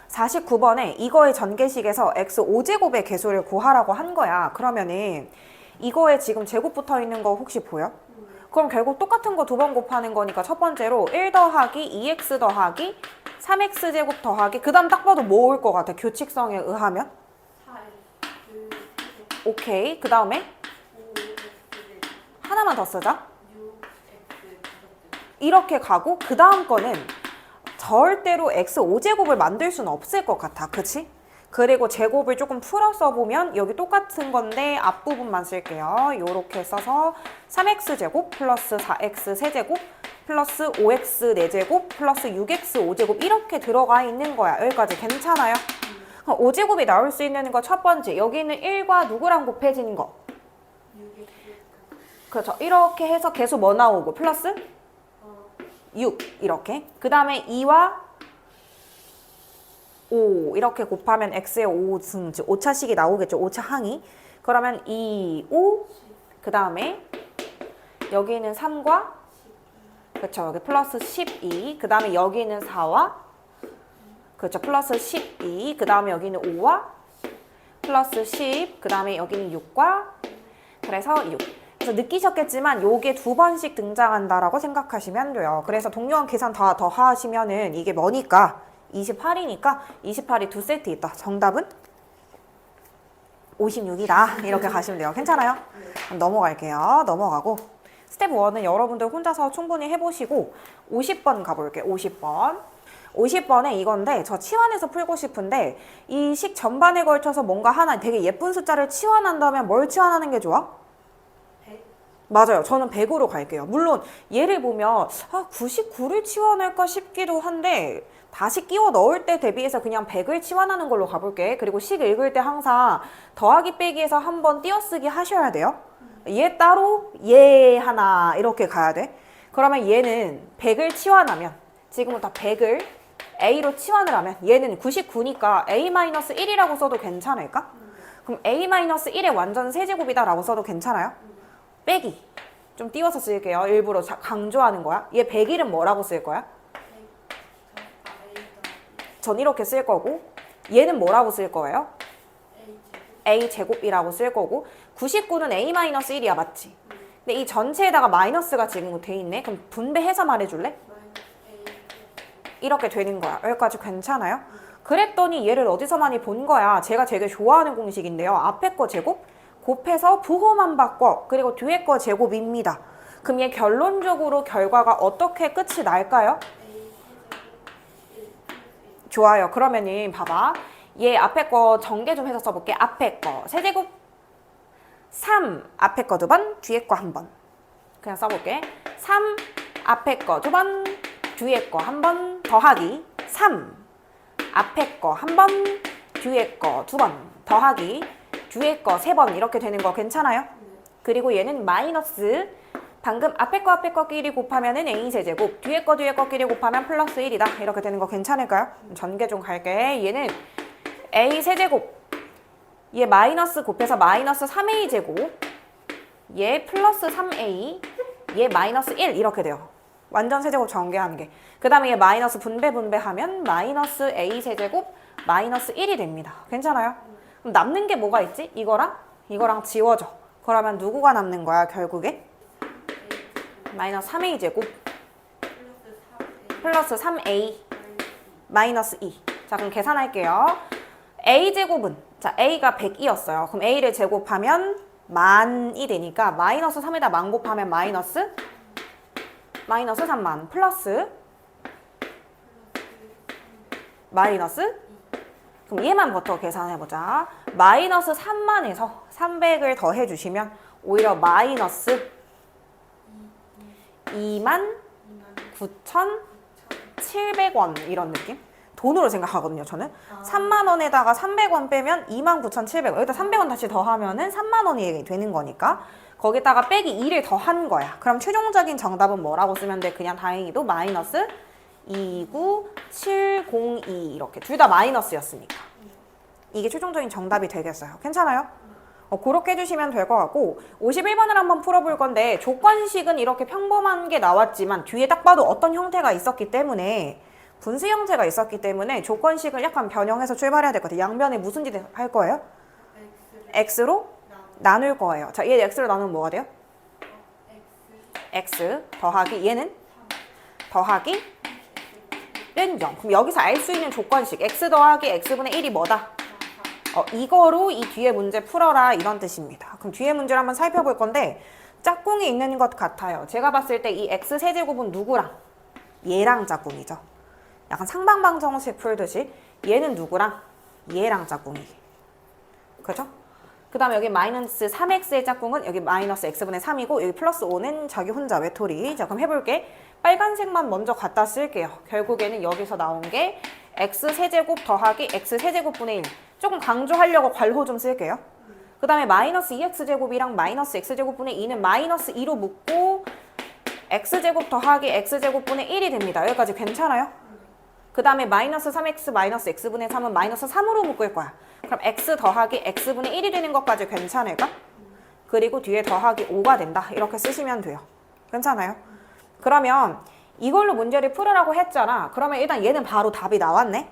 49번에 이거의 전개식에서 x 5제곱의 개수를 구하라고 한 거야. 그러면은 이거에 지금 제곱 붙어 있는 거 혹시 보여? 그럼 결국 똑같은 거 두 번 곱하는 거니까 첫 번째로 1 더하기 2x 더하기 3x 제곱 더하기 그 다음 딱 봐도 뭐 올 것 같아? 규칙성에 의하면? 4x 오케이. 그 다음에 5x 하나만 더 쓰자. 6x 이렇게 가고 그 다음 거는 절대로 x 5제곱을 만들 수는 없을 것 같아. 그치? 그리고 제곱을 조금 풀어 써보면 여기 똑같은 건데 앞부분만 쓸게요. 요렇게 써서 3x 제곱 플러스 4x 세제곱 플러스 5x 4제곱 플러스 6x 5제곱 이렇게 들어가 있는 거야. 여기까지 괜찮아요? 5제곱이 나올 수 있는 거 첫 번째. 여기 있는 1과 누구랑 곱해지는 거? 6x 그렇죠. 이렇게 해서 계수 뭐 나오고 플러스? 6 이렇게. 그 다음에 2와 5 이렇게 곱하면 x의 5승, 5차식이 나오겠죠. 5차 항이. 그러면 2, 5, 그 다음에 여기는 3과 그렇죠. 여기 플러스 12, 그 다음에 여기는 4와 그렇죠. 플러스 12, 그 다음에 여기는 5와 플러스 10, 그 다음에 여기는 6과 그래서 6. 그래서 느끼셨겠지만 요게 두 번씩 등장한다라고 생각하시면 돼요. 그래서 동요한 계산 다 더하시면은 이게 뭐니까 28이니까 28이 두 세트 있다. 정답은 56이다. 이렇게 가시면 돼요. 괜찮아요? 그럼 넘어갈게요. 넘어가고 스텝 1은 여러분들 혼자서 충분히 해보시고 50번 가볼게요. 50번. 50번에 이건데 저 치환해서 풀고 싶은데 이 식 전반에 걸쳐서 뭔가 하나 되게 예쁜 숫자를 치환한다면 뭘 치환하는 게 좋아? 100 맞아요. 저는 100으로 갈게요. 물론 얘를 보면 99를 치환할까 싶기도 한데 다시 끼워 넣을 때 대비해서 그냥 100을 치환하는 걸로 가볼게. 그리고 식 읽을 때 항상 더하기 빼기에서 한번 띄어쓰기 하셔야 돼요. 얘 따로 얘 하나 이렇게 가야 돼. 그러면 얘는 100을 치환하면 지금부터 100을 A로 치환을 하면 얘는 99니까 A-1이라고 써도 괜찮을까? 그럼 A-1의 완전 세제곱이다 라고 써도 괜찮아요? 빼기 좀 띄워서 쓸게요. 일부러 강조하는 거야. 얘 100일은 뭐라고 쓸 거야? 전 이렇게 쓸 거고 얘는 뭐라고 쓸 거예요? A제곱이라고 쓸 거고 99는 A-1이야 맞지? 근데 이 전체에다가 마이너스가 지금 돼 있네. 그럼 분배해서 말해줄래? 이렇게 되는 거야. 여기까지 괜찮아요? 그랬더니 얘를 어디서 많이 본 거야. 제가 되게 좋아하는 공식인데요. 앞에 거 제곱 곱해서 부호만 바꿔. 그리고 뒤에 거 제곱입니다. 그럼 얘 결론적으로 결과가 어떻게 끝이 날까요? 좋아요. 그러면은 봐봐. 얘 앞에 거 전개 좀 해서 써볼게. 앞에 거 세제곱 3 앞에 거 2번 뒤에 거 1번 그냥 써볼게. 3 앞에 거 2번 뒤에 거 1번 더하기 3 앞에 거 1번 뒤에 거 2번 더하기 뒤에 거 3번 이렇게 되는 거 괜찮아요? 그리고 얘는 마이너스 방금 앞에 거끼리 곱하면은 A세제곱 뒤에 거끼리 곱하면 플러스 1이다 이렇게 되는 거 괜찮을까요? 전개 좀 갈게. 얘는 A세제곱 얘 마이너스 곱해서 마이너스 3A제곱 얘 플러스 3A 얘 마이너스 1 이렇게 돼요. 완전 세제곱 전개하는 게. 그 다음에 얘 마이너스 분배하면 마이너스 A세제곱 마이너스 1이 됩니다. 괜찮아요? 그럼 남는 게 뭐가 있지? 이거랑 지워져. 그러면 누구가 남는 거야 결국에? 마이너스 3A제곱 플러스 3A 마이너스 2. 자 그럼 계산할게요. A제곱은 자 A가 100이었어요. 그럼 A를 제곱하면 만이 되니까 마이너스 3에다 만 곱하면 마이너스 3만 플러스 마이너스 그럼 얘만부터 계산해보자. 마이너스 3만에서 300을 더해주시면 오히려 마이너스 29,700원 이런 느낌? 돈으로 생각하거든요 저는. 3만 원에다가 300원 빼면 29,700원 여기다 300원 다시 더하면은 3만 원이 되는 거니까 거기다가 빼기 2를 더한 거야. 그럼 최종적인 정답은 뭐라고 쓰면 돼? 그냥 다행히도 마이너스 29702 이렇게 둘 다 마이너스였으니까 이게 최종적인 정답이 되겠어요. 괜찮아요? 그렇게 해주시면 될 것 같고 51번을 한번 풀어볼 건데 조건식은 이렇게 평범한 게 나왔지만 뒤에 딱 봐도 어떤 형태가 있었기 때문에 분수 형태가 있었기 때문에 조건식을 약간 변형해서 출발해야 될 것 같아요. 양변에 무슨 짓 할 거예요? x로 나눌 거예요. 자, 얘 x로 나누면 뭐가 돼요? x 더하기 얘는 더하기 는 0. 그럼 여기서 알 수 있는 조건식 x 더하기 x분의 1이 뭐다? 이거로 이 뒤에 문제 풀어라 이런 뜻입니다. 그럼 뒤에 문제를 한번 살펴볼 건데 짝꿍이 있는 것 같아요. 제가 봤을 때 이 x 세제곱은 누구랑? 얘랑 짝꿍이죠. 약간 상방방정식 풀듯이 얘는 누구랑? 얘랑 짝꿍이. 그죠? 그 다음에 여기 마이너스 3x의 짝꿍은 여기 마이너스 x분의 3이고 여기 플러스 5는 자기 혼자 외톨이. 자, 그럼 해볼게. 빨간색만 먼저 갖다 쓸게요. 결국에는 여기서 나온 게 x세제곱 더하기 x세제곱분의 1. 조금 강조하려고 괄호 좀 쓸게요. 그 다음에 마이너스 2x제곱이랑 마이너스 x제곱분의 2는 마이너스 2로 묶고 x제곱 더하기 x제곱분의 1이 됩니다. 여기까지 괜찮아요? 그 다음에 마이너스 3x 마이너스 x분의 3은 마이너스 3으로 묶을 거야. 그럼 x 더하기 x분의 1이 되는 것까지 괜찮을까? 그리고 뒤에 더하기 5가 된다. 이렇게 쓰시면 돼요. 괜찮아요? 그러면 이걸로 문제를 풀으라고 했잖아. 그러면 일단 얘는 바로 답이 나왔네.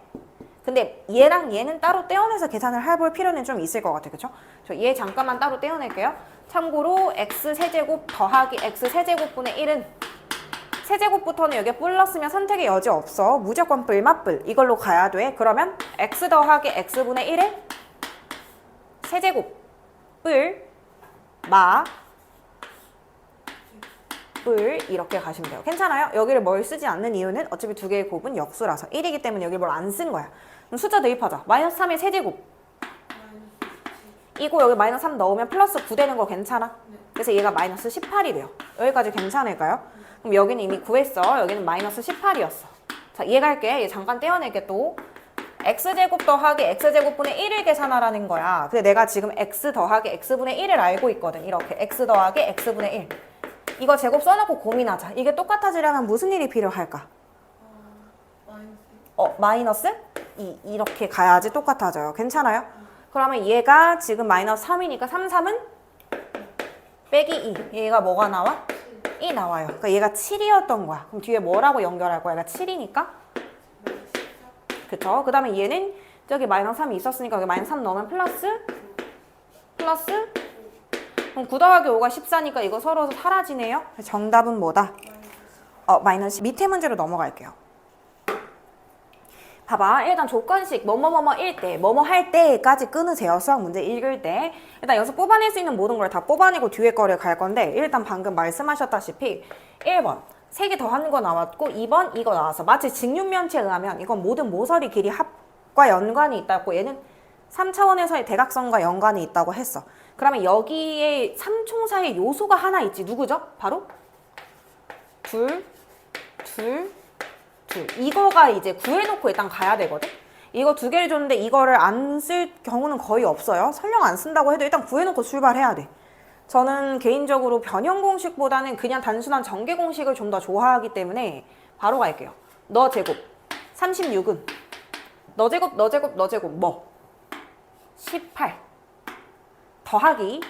근데 얘랑 얘는 따로 떼어내서 계산을 해볼 필요는 좀 있을 것 같아요. 그쵸? 얘 잠깐만 따로 떼어낼게요. 참고로 x세제곱 더하기 x세제곱분의 1은 세제곱부터는 여기에 뿔렀으면 선택의 여지 없어. 무조건 뿔 맞뿔. 이걸로 가야 돼. 그러면 x 더하기 x분의 1의 세제곱 뿔 마 뿔 이렇게 가시면 돼요. 괜찮아요? 여기를 뭘 쓰지 않는 이유는 어차피 두 개의 곱은 역수라서 1이기 때문에 여기 뭘 안 쓴 거야. 그럼 숫자 대입하자. 마이너스 3의 세제곱 이거 여기 마이너스 3 넣으면 플러스 9 되는 거 괜찮아? 그래서 얘가 마이너스 18이 돼요. 여기까지 괜찮을까요? 그럼 여기는 이미 구했어. 여기는 마이너스 18이었어. 자, 얘 갈게. 얘 잠깐 떼어낼게 또. x제곱 더하기 x제곱분의 1을 계산하라는 거야. 근데 내가 지금 x 더하기 x분의 1을 알고 있거든. 이렇게 x 더하기 x분의 1. 이거 제곱 써놓고 고민하자. 이게 똑같아지려면 무슨 일이 필요할까? 마이너스 2. 이렇게 가야지 똑같아져요. 괜찮아요? 그러면 얘가 지금 마이너스 3이니까 3, 3은 빼기 2. 얘가 뭐가 나와? 2 나와요. 그러니까 얘가 7이었던 거야. 그럼 뒤에 뭐라고 연결할 거야? 얘가 7이니까? 그쵸? 그 다음에 얘는 저기 마이너스 3이 있었으니까 여기 마이너스 3 넣으면 플러스 그럼 9 더하기 5가 14니까 이거 서로 사라지네요. 정답은 뭐다? 마이너스 밑에 문제로 넘어갈게요. 봐봐. 일단 조건식 뭐뭐뭐뭐일 때, 뭐뭐 할 때까지 끊으세요. 수학 문제 읽을 때. 일단 여기서 뽑아낼 수 있는 모든 걸 다 뽑아내고 뒤에 거를 갈 건데 일단 방금 말씀하셨다시피 1번 3개 더하는 거 나왔고 2번 이거 나와서 마치 직육면체에 의하면 이건 모든 모서리 길이 합과 연관이 있다고 얘는 3차원에서의 대각선과 연관이 있다고 했어. 그러면 여기에 삼총사의 요소가 하나 있지. 누구죠? 바로? 둘. 이거가 이제 구해놓고 일단 가야 되거든? 이거 두 개를 줬는데 이거를 안 쓸 경우는 거의 없어요. 설령 안 쓴다고 해도 일단 구해놓고 출발해야 돼. 저는 개인적으로 변형 공식보다는 그냥 단순한 전개 공식을 좀 더 좋아하기 때문에 바로 갈게요. 너 제곱 36은 너 제곱 뭐? 18 더하기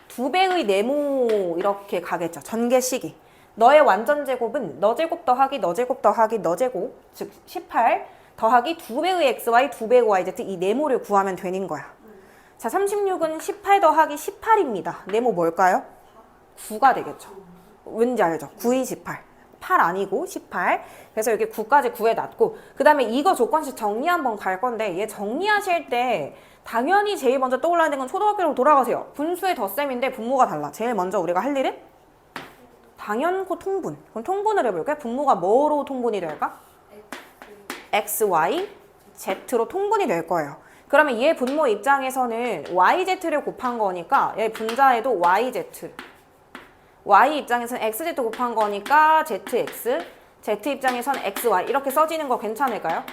2배의 네모 이렇게 가겠죠. 전개식이. 너의 완전 제곱은 너 제곱 더하기 너 제곱 더하기 너 제곱 즉 18 더하기 2배의 xy 2배의 yz 이 네모를 구하면 되는 거야. 자, 36은 18 더하기 18입니다. 네모 뭘까요? 9가 되겠죠. 왠지 알죠? 9이 18. 8 아니고 18. 그래서 여기 9까지 구해놨고 그 다음에 이거 조건식 정리 한번 갈 건데 얘 정리하실 때 당연히 제일 먼저 떠올라야 건 초등학교로 돌아가세요. 분수의 덧셈인데 분모가 달라. 제일 먼저 우리가 할 일은 당연코 통분. 그럼 통분을 해볼까요? 분모가 뭐로 통분이 될까? x, y, z로 통분이 될 거예요. 그러면 얘 분모 입장에서는 yz를 곱한 거니까 얘 분자에도 yz. y 입장에서는 xz 곱한 거니까 zx. z 입장에서는 xy. 이렇게 써지는 거 괜찮을까요?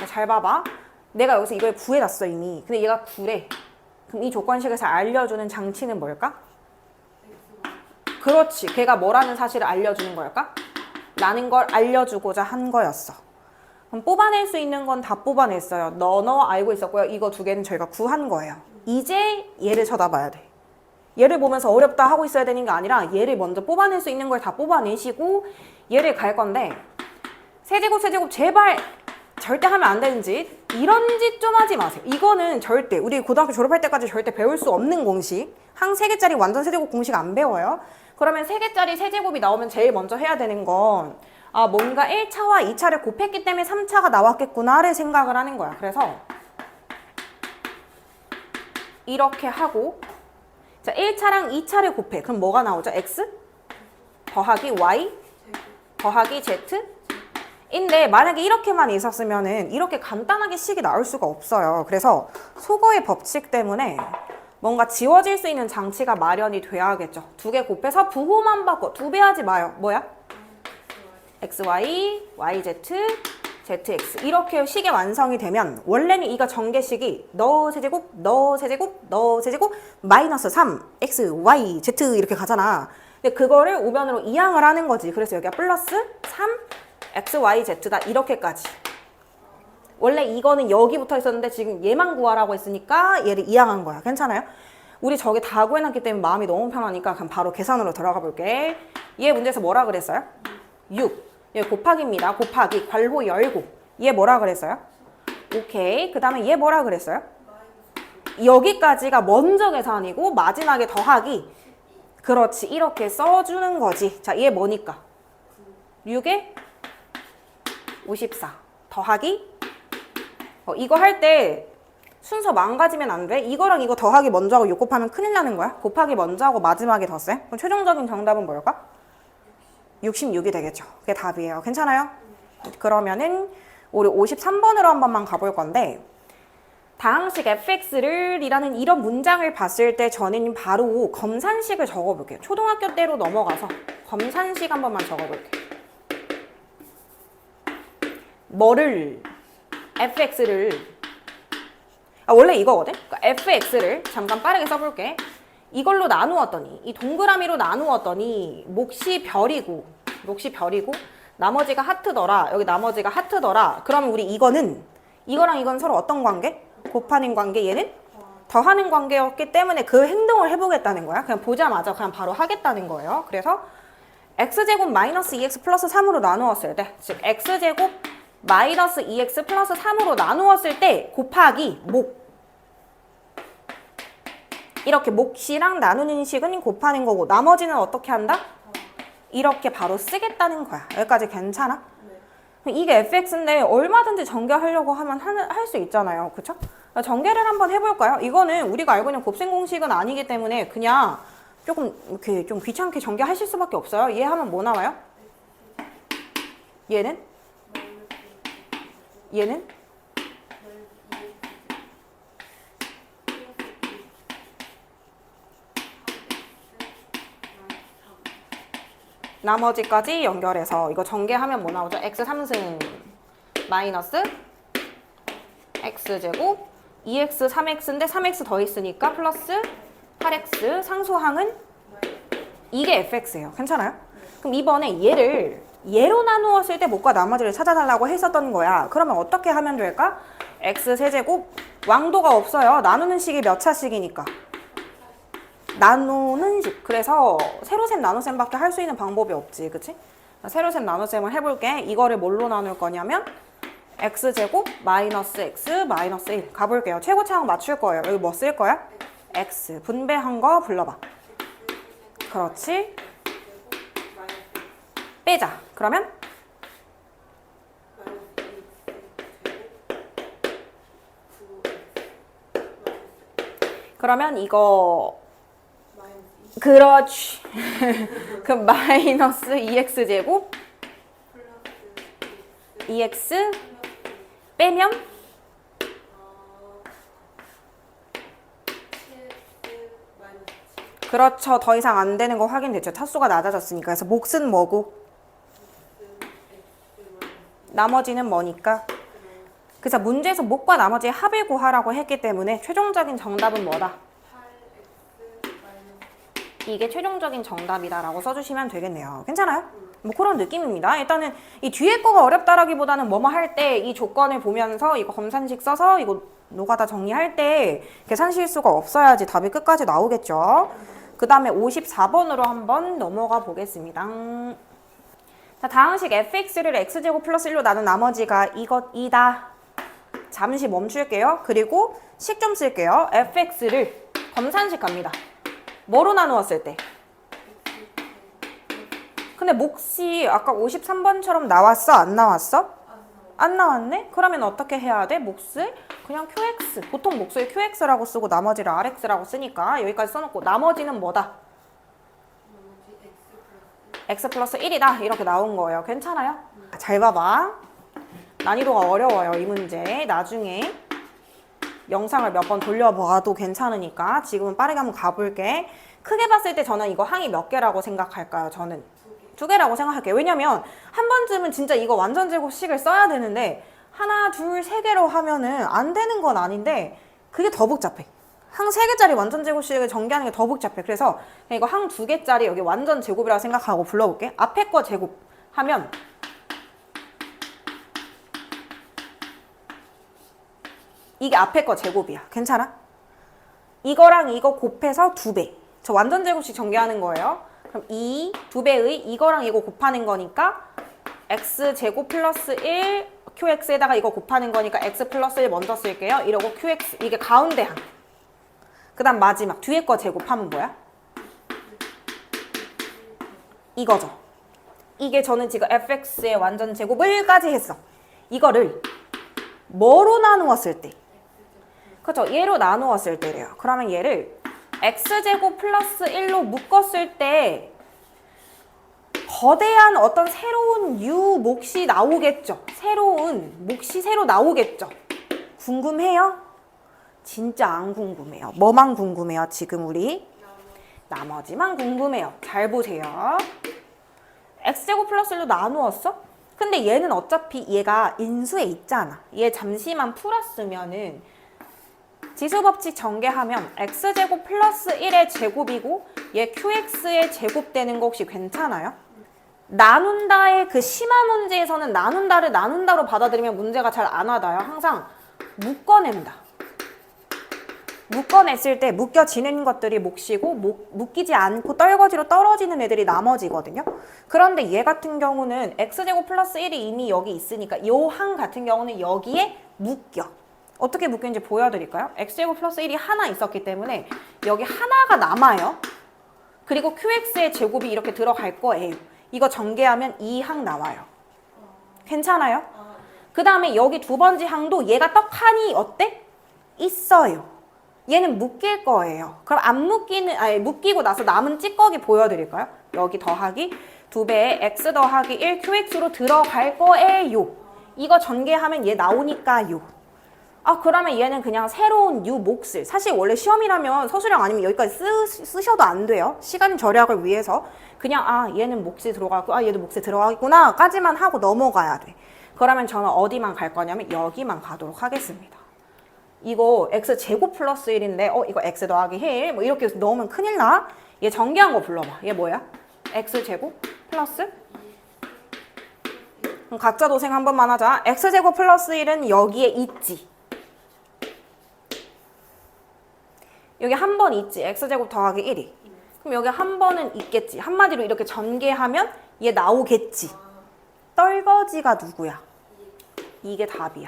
잘 봐봐. 내가 여기서 이걸 구해놨어 이미. 근데 얘가 9래. 그럼 이 조건식에서 알려주는 장치는 뭘까? 그렇지. 걔가 뭐라는 사실을 알려주는 걸까? 라는 걸 알려주고자 한 거였어. 그럼 뽑아낼 수 있는 건 다 뽑아냈어요. 너 알고 있었고요. 이거 두 개는 저희가 구한 거예요. 이제 얘를 쳐다봐야 돼. 얘를 보면서 어렵다 하고 있어야 되는 게 아니라 얘를 먼저 뽑아낼 수 있는 걸 다 뽑아내시고 얘를 갈 건데 세제곱 제발 절대 하면 안 되는 짓. 이런 짓 좀 하지 마세요. 이거는 절대 우리 고등학교 졸업할 때까지 절대 배울 수 없는 공식. 항 3개짜리 완전 세제곱 공식 안 배워요. 그러면 3개짜리 세제곱이 나오면 제일 먼저 해야 되는 건 뭔가 1차와 2차를 곱했기 때문에 3차가 나왔겠구나를 생각을 하는 거야. 그래서 이렇게 하고 자 1차랑 2차를 곱해. 그럼 뭐가 나오죠? x 더하기 y 더하기 z 인데 만약에 이렇게만 있었으면은 이렇게 간단하게 식이 나올 수가 없어요. 그래서 속어의 법칙 때문에 뭔가 지워질 수 있는 장치가 마련이 돼야겠죠. 2개 곱해서 부호만 바꿔. 2배 하지 마요. 뭐야? xy, yz, zx 이렇게 식의 완성이 되면 원래는 이거 전개식이 너 세제곱, 너 세제곱, 너 세제곱 마이너스 3, x, y, z 이렇게 가잖아. 근데 그거를 우변으로 이항을 하는 거지. 그래서 여기가 플러스 3, x, y, z다 이렇게까지. 원래 이거는 여기부터 있었는데 지금 얘만 구하라고 했으니까 얘를 이항한 거야. 괜찮아요? 우리 저게 다 구해놨기 때문에 마음이 너무 편하니까 그럼 바로 계산으로 들어가 볼게. 얘 문제에서 뭐라 그랬어요? 6. 얘 곱하기입니다. 곱하기 괄호 열고. 얘 뭐라 그랬어요? 오케이. 그 다음에 얘 뭐라 그랬어요? 여기까지가 먼저 계산이고 마지막에 더하기. 그렇지. 이렇게 써주는 거지. 자, 얘 뭐니까? 6에 54 더하기 이거 할 때 순서 망가지면 안 돼. 이거랑 이거 더하기 먼저 하고 6 곱하면 큰일 나는 거야. 곱하기 먼저 하고 마지막에 더 세. 그럼 최종적인 정답은 뭘까? 66이 되겠죠. 그게 답이에요. 괜찮아요? 그러면은 우리 53번으로 한 번만 가볼 건데 다항식 fx를 이라는 이런 문장을 봤을 때 저는 바로 검산식을 적어볼게요. 초등학교 때로 넘어가서 검산식 한 번만 적어볼게요. 뭐를 fx를 원래 이거거든? 그러니까 fx를 잠깐 빠르게 써볼게. 이걸로 나누었더니 이 동그라미로 나누었더니 몫이 별이고 나머지가 하트더라. 여기 나머지가 하트더라. 그러면 우리 이거는 이거랑 이건 서로 어떤 관계? 곱하는 관계. 얘는 더하는 관계였기 때문에 그 행동을 해보겠다는 거야. 그냥 보자마자 그냥 바로 하겠다는 거예요. 그래서 x제곱 마이너스 2x 플러스 3으로 나누었을 때 즉 x제곱 마이너스 2x 플러스 3으로 나누었을 때 곱하기 몫 이렇게 몫이랑 나누는 식은 곱하는 거고 나머지는 어떻게 한다? 이렇게 바로 쓰겠다는 거야. 여기까지 괜찮아? 이게 fx인데 얼마든지 전개하려고 하면 할 수 있잖아요. 그쵸? 전개를 한번 해볼까요? 이거는 우리가 알고 있는 곱셈 공식은 아니기 때문에 그냥 조금 이렇게 좀 귀찮게 전개하실 수밖에 없어요. 얘 하면 뭐 나와요? 얘는? 나머지까지 연결해서 이거 전개하면 뭐 나오죠? x 3승 마이너스 x제곱 2x 3x인데 3x 더 있으니까 플러스 8x 상수항은 이게 fx예요. 괜찮아요? 그럼 이번에 얘로 나누었을 때 몫과 나머지를 찾아달라고 했었던 거야. 그러면 어떻게 하면 될까? x 세제곱 왕도가 없어요. 나누는 식이 몇 차식이니까 나누는 식. 그래서 세로셈 나눗셈밖에 할 수 있는 방법이 없지. 그치? 세로셈 나눗셈을 해볼게. 이거를 뭘로 나눌 거냐면 x제곱 마이너스 x 마이너스 1 가볼게요. 최고차항 맞출 거예요. 여기 뭐 쓸 거야? x 분배한 거 불러봐. 그렇지. 빼자. 그러면 이거 그렇지. 그럼 마이너스 2x제곱 2x 빼면 그렇죠. 더 이상 안 되는 거 확인됐죠. 타수가 낮아졌으니까. 그래서 몫은 뭐고? 나머지는 뭐니까? 그래서 문제에서 몫과 나머지의 합을 구하라고 했기 때문에 최종적인 정답은 뭐다? 이게 최종적인 정답이다라고 써주시면 되겠네요. 괜찮아요? 뭐 그런 느낌입니다. 일단은 이 뒤에 거가 어렵다라기보다는 뭐뭐 할 때 이 조건을 보면서 이거 검산식 써서 이거 노가다 정리할 때 계산 실수가 없어야지 답이 끝까지 나오겠죠. 그 다음에 54번으로 한번 넘어가 보겠습니다. 자, 다음 식 fx를 x제곱 플러스 1로 나눈 나머지가 이것이다. 잠시 멈출게요. 그리고 식 좀 쓸게요. fx를 검산식 갑니다. 뭐로 나누었을 때? 근데 몫이 아까 53번처럼 나왔어? 안 나왔어? 안 나왔네? 그러면 어떻게 해야 돼? 몫을 그냥 qx. 보통 몫을 qx라고 쓰고 나머지를 rx라고 쓰니까 여기까지 써놓고 나머지는 뭐다? 나머지 x 플러스 1이다. 이렇게 나온 거예요. 괜찮아요? 잘 봐봐. 난이도가 어려워요. 이 문제. 나중에 영상을 몇 번 돌려봐도 괜찮으니까 지금은 빠르게 한번 가볼게. 크게 봤을 때 저는 이거 항이 몇 개라고 생각할까요? 저는 두 개라고 생각할게요. 왜냐면 한 번쯤은 진짜 이거 완전 제곱식을 써야 되는데 하나, 둘, 세 개로 하면은 안 되는 건 아닌데 그게 더 복잡해. 항 3개짜리 완전 제곱식을 전개하는 게 더 복잡해. 그래서 그냥 이거 항 2개짜리 여기 완전 제곱이라고 생각하고 불러볼게. 앞에 거 제곱 하면 이게 앞에 거 제곱이야. 괜찮아? 이거랑 이거 곱해서 2배. 저 완전 제곱식 전개하는 거예요. 그럼 2배의 이거랑 이거 곱하는 거니까 x제곱 플러스 1 qx에다가 이거 곱하는 거니까 x 플러스 1 먼저 쓸게요. 이러고 qx 이게 가운데 항. 그 다음 마지막 뒤에 거 제곱하면 뭐야? 이거죠. 이게 저는 지금 fx의 완전 제곱을까지 했어. 이거를 뭐로 나누었을 때? 그렇죠. 얘로 나누었을 때래요. 그러면 얘를 x제곱 플러스 1로 묶었을 때 거대한 어떤 새로운 u 몫이 나오겠죠. 새로운 몫이 새로 나오겠죠. 궁금해요? 진짜 안 궁금해요. 뭐만 궁금해요? 지금 우리 나머지만 궁금해요. 잘 보세요. x제곱 플러스 1로 나누었어? 근데 얘는 어차피 얘가 인수에 있잖아. 얘 잠시만 풀었으면은 지수법칙 전개하면 x제곱 플러스 1의 제곱이고 얘 qx의 제곱 되는 거 혹시 괜찮아요? 나눈다의 그 심화 문제에서는 나눈다를 나눈다로 받아들이면 문제가 잘 안 와닿아요. 항상 묶어낸다. 묶어냈을 때 묶여지는 것들이 몫이고 묶이지 않고 떨거지로 떨어지는 애들이 나머지거든요. 그런데 얘 같은 경우는 x제곱 플러스 1이 이미 여기 있으니까 요 항 같은 경우는 여기에 묶여. 어떻게 묶이는지 보여드릴까요? x제곱 플러스 1이 하나 있었기 때문에 여기 하나가 남아요. 그리고 qx의 제곱이 이렇게 들어갈 거예요. 이거 전개하면 이 항 나와요. 괜찮아요? 그 다음에 여기 두 번째 항도 얘가 떡하니 어때? 있어요. 얘는 묶일 거예요. 그럼 안 묶이는, 아니 묶이고 나서 남은 찌꺼기 보여드릴까요? 여기 더하기 2배에 x 더하기 1 qx로 들어갈 거예요. 이거 전개하면 얘 나오니까요. 아 그러면 얘는 그냥 새로운 u 몫을, 사실 원래 시험이라면 서술형 아니면 여기까지 쓰셔도 안 돼요. 시간 절약을 위해서 그냥 아 얘는 몫이 들어가고 아 얘도 몫이 들어가겠구나 까지만 하고 넘어가야 돼. 그러면 저는 어디만 갈 거냐면 여기만 가도록 하겠습니다. 이거 x 제곱 플러스 1인데 이거 x 더하기 1 뭐 이렇게 넣으면 큰일 나. 얘 전개한 거 불러봐. 얘 뭐야? x 제곱 플러스 그럼 각자 도생 한 번만 하자. x 제곱 플러스 1은 여기에 있지. 여기 한 번 있지. x제곱 더하기 1이. 그럼 여기 한 번은 있겠지. 한마디로 이렇게 전개하면 얘 나오겠지. 떨거지가 누구야? 이게 답이야.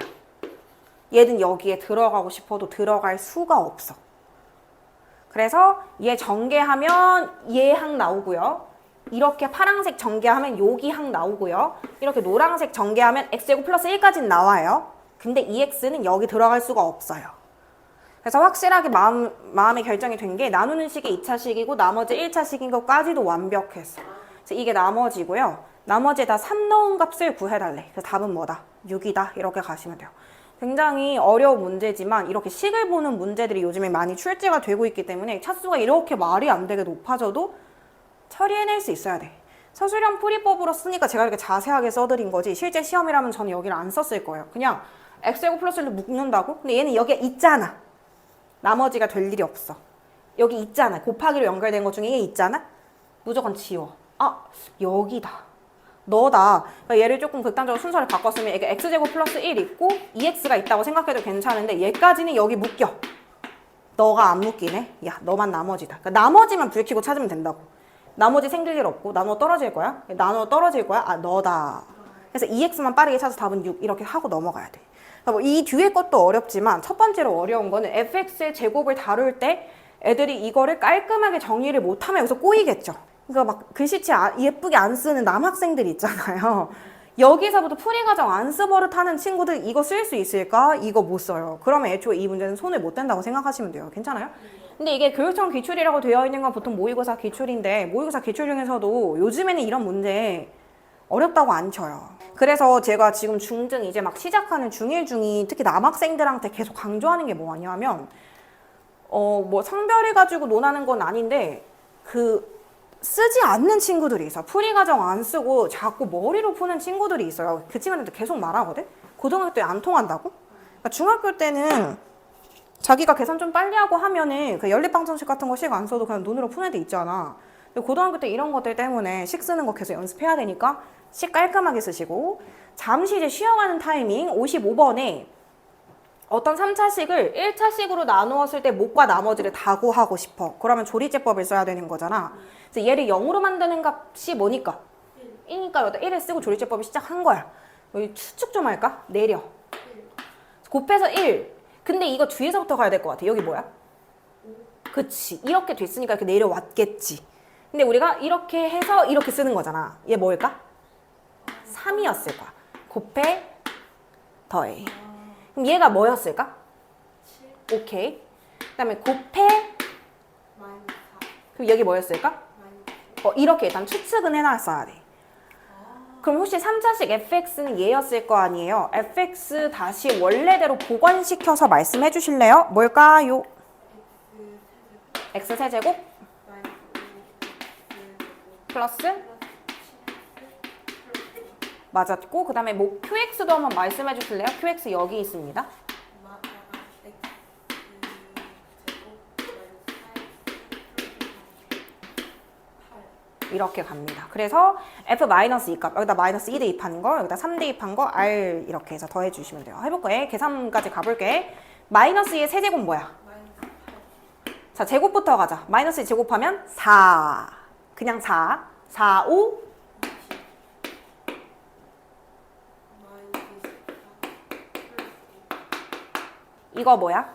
얘는 여기에 들어가고 싶어도 들어갈 수가 없어. 그래서 얘 전개하면 얘 항 나오고요. 이렇게 파란색 전개하면 여기 항 나오고요. 이렇게 노란색 전개하면 x제곱 플러스 1까지는 나와요. 근데 이 x는 여기 들어갈 수가 없어요. 그래서 확실하게 마음의 결정이 된 게 나누는 식이 2차식이고 나머지 1차식인 것까지도 완벽했어. 그래서 이게 나머지고요. 나머지에다 3 넣은 값을 구해달래. 그래서 답은 뭐다? 6이다. 이렇게 가시면 돼요. 굉장히 어려운 문제지만 이렇게 식을 보는 문제들이 요즘에 많이 출제가 되고 있기 때문에 차수가 이렇게 말이 안 되게 높아져도 처리해낼 수 있어야 돼. 서술형 풀이법으로 쓰니까 제가 이렇게 자세하게 써드린 거지 실제 시험이라면 저는 여기를 안 썼을 거예요. 그냥 x제곱 플러스 1로 묶는다고? 근데 얘는 여기에 있잖아. 나머지가 될 일이 없어. 여기 있잖아. 곱하기로 연결된 것 중에 얘 있잖아? 무조건 지워. 아 여기다. 너다. 그러니까 얘를 조금 극단적으로 순서를 바꿨으면 이게 x제곱 플러스 1 있고 2x가 있다고 생각해도 괜찮은데 얘까지는 여기 묶여. 너가 안 묶이네? 야 너만 나머지다. 그러니까 나머지만 불키고 찾으면 된다고. 나머지 생길 일 없고 나누어 떨어질 거야. 나누어 떨어질 거야. 아, 너다. 그래서 2x만 빠르게 찾아서 답은 6 이렇게 하고 넘어가야 돼. 뭐 이 뒤에 것도 어렵지만 첫 번째로 어려운 거는 fx의 제곱을 다룰 때 애들이 이거를 깔끔하게 정리를 못하면 여기서 꼬이겠죠. 그러니까 막 글씨체 예쁘게 안 쓰는 남학생들 있잖아요. 여기서부터 풀이 과정 안 쓰버릇하는 친구들 이거 쓸 수 있을까? 이거 못 써요. 그러면 애초에 이 문제는 손을 못 댄다고 생각하시면 돼요. 괜찮아요? 근데 이게 교육청 기출이라고 되어 있는 건 보통 모의고사 기출인데 모의고사 기출 중에서도 요즘에는 이런 문제 어렵다고 안 쳐요. 그래서 제가 지금 중등 이제 막 시작하는 중1, 중2 특히 남학생들한테 계속 강조하는 게 뭐냐면 뭐 성별을 가지고 논하는 건 아닌데 쓰지 않는 친구들이 있어. 풀이 과정 안 쓰고 자꾸 머리로 푸는 친구들이 있어요. 그 친구들한테 계속 말하거든? 고등학교 때 안 통한다고? 그러니까 중학교 때는 자기가 계산 좀 빨리 하고 하면은 그 연립방정식 같은 거 식 안 써도 그냥 눈으로 푸는 애들 있잖아. 근데 고등학교 때 이런 것들 때문에 식 쓰는 거 계속 연습해야 되니까 식 깔끔하게 쓰시고 잠시 이제 쉬어가는 타이밍 55번에 어떤 3차식을 1차식으로 나누었을 때 못과 나머지를 다 구하고 싶어. 그러면 조리제법을 써야 되는 거잖아. 그래서 얘를 0으로 만드는 값이 뭐니까? 1이니까 여기다 1을 쓰고 조리제법을 시작한 거야. 여기 추측 좀 할까? 내려. 곱해서 1. 근데 이거 뒤에서부터 가야 될 것 같아. 여기 뭐야? 그치. 이렇게 됐으니까 이렇게 내려왔겠지. 근데 우리가 이렇게 해서 이렇게 쓰는 거잖아. 얘 뭐일까? 3이었을 거야. 곱해, 더해. 그럼 얘가 뭐였을까? 7 오케이. 그 다음에 곱해, 마이너스 4 그럼 여기 뭐였을까? 마이너스 이렇게 일단 추측은 해놨어야 돼. 그럼 혹시 3차식 fx는 얘였을 거 아니에요? fx 다시 원래대로 복원시켜서 말씀해 주실래요? 뭘까요? x세제곱 마이너스 5 플러스 맞았고 그 다음에 뭐 qx도 한번 말씀해 주실래요? qx 여기 있습니다. 이렇게 갑니다. 그래서 f-2값 여기다 마이너스 2 대입하는 거 여기다 3 대입한 거 r 이렇게 해서 더해 주시면 돼요. 해볼 거예요. 계산까지 가볼게. 마이너스 2의 세제곱 뭐야? 자 제곱부터 가자. 마이너스 2 제곱하면 4 그냥 4 4, 5 이거 뭐야?